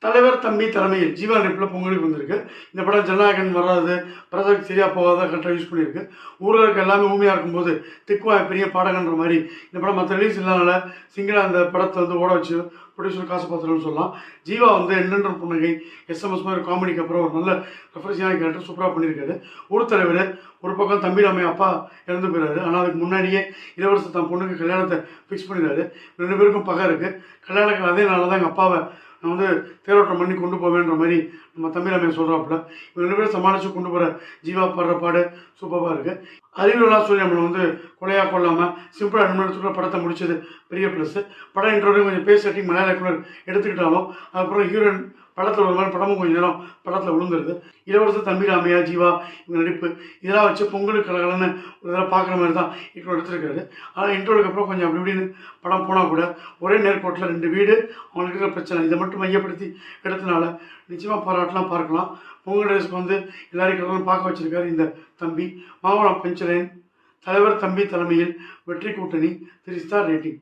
தலைவர் தம்பி தலைமையில் ஜீவா நடிப்பில் பொங்கலுக்கு வந்திருக்கு. இந்த படம் ஜனநாயகன் வராது, பிரசாத் சரியா போகாத கரெக்டாக யூஸ் பண்ணியிருக்கு. ஊரில் இருக்க எல்லாமே ஊமையாக இருக்கும்போது திக்குவா பெரிய பாடகன்ற மாதிரி இந்த படம் மற்ற ரிலீஸ் இல்லாதனால சிங்கிளாக அந்த படத்தை வந்து ஓட வச்சு ப்ரொடியூசர் காசு பார்த்துருன்னு சொல்லலாம். ஜீவா வந்து என்னென்ற புன்னகை, எஸ்எம்எஸ் மாதிரி காமெடிக்கு அப்புறம் ஒரு நல்ல ரெஃப்ரெஷிங்கான கேரக்டர் சூப்பராக பண்ணியிருக்காரு. ஊர் தலைவர் ஒரு பக்கம் தம்பி ராமையா அப்பா இறந்து போயிடாரு. ஆனால் அதுக்கு முன்னாடியே இளவரசர் தான் பொண்ணுக்கு கல்யாணத்தை ஃபிக்ஸ் பண்ணிடுறாரு. 2 பேருக்கும் பகை இருக்குது. கல்யாணம் அதே நாளில் தான் எங்கள் அப்பாவை நான் வந்து தேரோட்டம் பண்ணி கொண்டு போவேன்ற மாதிரி நம்ம தம்பி ராமையா சொல்கிறாப்புல. இவங்க 2 பேரும் சமாளித்து கொண்டு போகிற ஜீவா பாடுற பாடு சூப்பராக இருக்குது. அறிவுலாம் சொல்லி நம்மளை வந்து கொலையாக கொள்ளாமல் சிம்பிளாக 2 மணி நேரத்துக்குள்ள படத்தை முடிச்சது பெரிய ப்ளஸ்ஸு. படம் இன்ட்ரோவையும் கொஞ்சம் பேசி மலையாள இயக்குனர் எடுத்துக்கிட்டாலும் அதுக்கப்புறம் ஹீரோயின் படத்தில் ஒரு மாதிரி படமும் கொஞ்சம் நேரம் படத்தில் விழுந்துருது. இளவரசர் தம்பி ராமையா ஜீவா இவங்க நடிப்பு இதெல்லாம் வச்சு பொங்கலுக்கு கலகலன்னு ஒரு இதெல்லாம் பார்க்குற மாதிரி தான் இன்ட்ரோ எடுத்துருக்காரு. ஆனால் இன்ட்ரோலுக்கு அப்புறம் கொஞ்சம் அப்படி இப்படின்னு படம் போனால் கூட ஒரே நேர்கோட்டில் 2 வீடு அவங்களுக்கு இருக்கிற பிரச்சனை இதை மட்டும் மையப்படுத்தி எடுத்தனால நிச்சயமாக பாராட்டலாம் பார்க்கலாம். பொங்கல் டேஸ்க்கு வந்து எல்லாரையும் கலந்து பார்க்க வச்சிருக்காரு இந்த தம்பி. மாவளம் பஞ்சலைன் தலைவர் தம்பி தலைமையில் வெற்றி கூட்டணி 3 ஸ்டார் ரேட்டிங்.